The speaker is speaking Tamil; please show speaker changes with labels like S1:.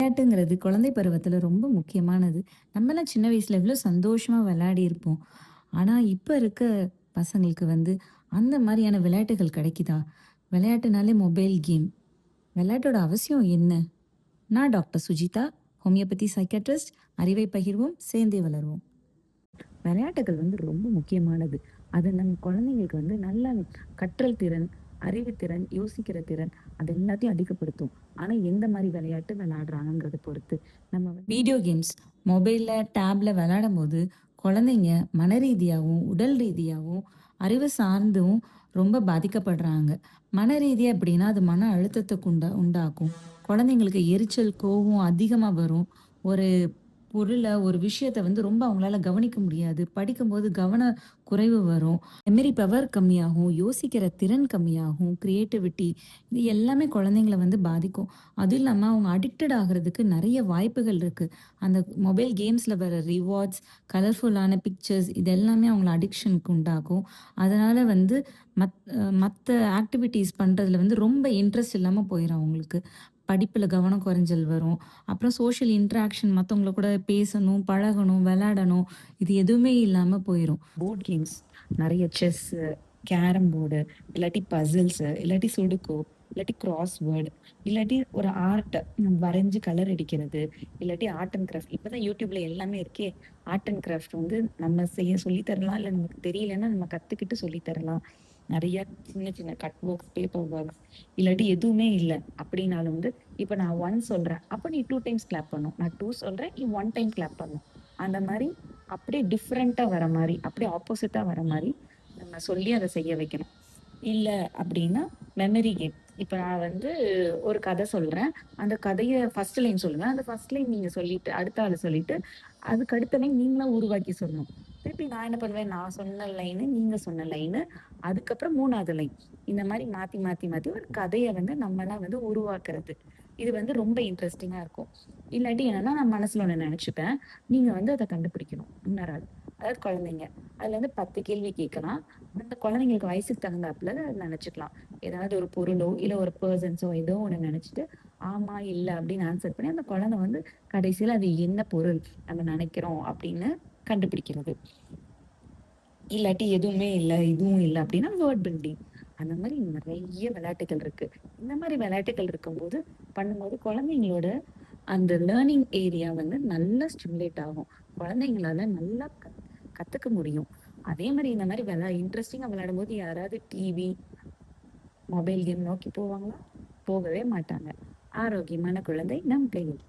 S1: விளையாட்டுங்கிறது குழந்தை பருவத்துல ரொம்ப முக்கியமானது. நம்மலாம் சின்ன வயசுல எவ்வளோ சந்தோஷமா விளையாடியிருப்போம். ஆனா, இப்ப இருக்க பசங்களுக்கு அந்த மாரியான விளையாட்டுகள் கிடைக்குதா? விளையாட்டுனாலே மொபைல் கேம். விளையாட்டோட அவசியம் என்ன? நான் டாக்டர் சுஜிதா, ஹோமியோபதி சைக்கியாட்ரிஸ்ட். அறிவை பகிர்வோம், சேர்ந்தே வளருவோம். விளையாட்டுகள் ரொம்ப முக்கியமானது. அது நம்ம குழந்தைங்களுக்கு நல்ல கற்றல் திறன், அறிவுத்திறன், யோசிக்கிற திறன் அது எல்லாத்தையும் அதிகப்படுத்தும். ஆனா, எந்த மாரி விளையாட்டு விளையாடுறாங்கங்கிறத பொறுத்து. வீடியோ கேம்ஸ் மொபைல்ல, டேப்ல விளையாடும்போது குழந்தைங்க மனரீதியாவும், உடல் ரீதியாவும், அறிவு சார்ந்தும் ரொம்ப பாதிக்கப்படுறாங்க. மனரீதியா எப்படின்னா, அது மன அழுத்தத்த உண்டாக்கும். குழந்தைங்களுக்கு எரிச்சல், கோவம் அதிகமா வரும். ஒரு பொருள, ஒரு விஷயத்த ரொம்ப அவங்களால கவனிக்க முடியாது. படிக்கும்போது கவன குறைவு வரும். மெமரி பவர் கம்மியாகும். யோசிக்கிற திறன் கம்மியாகும். கிரியேட்டிவிட்டி இது எல்லாமே குழந்தைங்கள பாதிக்கும். அதுவும் இல்லாம அவங்க அடிக்டட் ஆகுறதுக்கு நெறைய வாய்ப்புகள் இருக்கு. அந்த மொபைல் கேம்ஸ்ல வர ரிவார்ட்ஸ், கலர்ஃபுல்லான பிக்சர்ஸ் இது எல்லாமே அவங்கள அடிக்ஷனுக்கு உண்டாக்கும். அதனால மத்த ஆக்டிவிட்டீஸ் பண்றதுல ரொம்ப இன்ட்ரெஸ்ட் இல்லாம போயிரும் அவங்களுக்கு. படிப்புல கவனம் குறைஞ்சல் வரும். அப்புறம் சோஷியல் இன்டராக்ஷன் மத்தவங்க கூட பேசணும், பழகணும், விளையாடணும். இது எதுவுமே இல்லாம போயிரும். போர்ட் கேம்ஸ் நெறைய செஸ்ஸு, கேரம் போர்டு, இல்லாட்டி பசில்ஸு, இல்லாட்டி சுடுகோ, இல்லாட்டி கிராஸ்வேர்ட், இல்லாட்டி ஒரு ஆர்ட் வரைஞ்சு கலர் அடிக்கிறது, இல்லாட்டி ஆர்ட் அண்ட் கிராஃப்ட். இப்பதான் யூடியூப்ல எல்லாமே இருக்கே. ஆர்ட் அண்ட் கிராஃப்ட் நம்ம செய்ய சொல்லி தரலாம். இல்ல நமக்கு தெரியலன்னா நம்ம கத்துக்கிட்டு சொல்லி தரலாம். நெறைய சின்ன சின்ன கட் ஒர்க்ஸ், பேப்பர் ஒர்க்ஸ் இல்லாட்டி எதுவுமே இல்ல அப்படின்னாலும் இப்ப நான் 1 சொல்றேன். அப்ப நீ 2 டைம்ஸ் கிளாப் பண்ணணும். நான் 2 சொல்றேன். நீ 1 டைம் கிளாப் பண்ணணும். அந்த மாரி அப்படியே டிஃபரெண்ட்டா வர மாரி, அப்படியே ஆப்போசிட்டா வர மாரி நம்ம சொல்லி அத செய்ய வைக்கணும். இல்ல அப்படின்னா மெமரி கேம். இப்ப நான் ஒரு கதை சொல்றேன். அந்த கதைய ஃபர்ஸ்ட் லைன் சொல்லுவேன். அந்த ஃபர்ஸ்ட் லைன் நீங்க சொல்லிட்டு, அடுத்த ஆளு சொல்லிட்டு, அதுக்கு அடுத்த லைன் நீங்களா உருவாக்கி சொல்லணும். திருப்பி நான் என்ன பண்ணுவேன், நான் சொன்ன லைனு, நீங்க சொன்ன லைனு, அதுக்கப்புறம் 3வது லைன். இந்த மாரி மாத்தி, மாத்தி, மாத்தி ஒரு கதைய நம்மளா உருவாக்குறது. இது ரொம்ப இன்ட்ரஸ்டிங்கா இருக்கும். இல்லாட்டி என்னன்னா, நான் மனசுல ஒண்ணு நெனச்சுப்பேன். நீங்க அத கண்டுபிடிக்கணும். இன்னொரு ஆள். அதாவது குழந்தைங்க. அதுல 10 கேள்வி கேட்கலாம். அந்த குழந்தைங்களுக்கு வயசுக்கு தகுந்தாப்புல நெனச்சுக்கலாம். ஏதாவது ஒரு பொருளோ, இல்ல ஒரு பெர்சன்ஸோ ஏதோ ஒண்ணு நெனச்சுட்டு, ஆமா, இல்ல அப்படின்னு ஆன்சர் பண்ணி, அந்த குழந்தை கடைசியில அது என்ன பொருள் நம்ம நெனைக்கிறோம் அப்படின்னு கண்டுபிடிக்கிறது. இல்லாட்டி எதுவுமே இல்ல, இதுவும் இல்ல அப்படின்னா வேர்ட் பில்டிங். அந்த மாரி நெறைய விளையாட்டுகள் இருக்கு. இந்த மாரி விளையாட்டுகள் இருக்கும்போது பண்ணும்போது குழந்தைங்களோட அந்த லேர்னிங் ஏரியா நல்லா ஸ்டிமுலேட் ஆகும். குழந்தைங்களால நல்லா கத்துக்க முடியும். அதே மாரி இந்த மாரி இன்ட்ரஸ்டிங்கா விளையாடும்போது யாராவது டிவி, மொபைல் கேம் நோக்கி போவாங்களா? போகவே மாட்டாங்க. ஆரோக்கியமான குழந்தை நம் கையில்.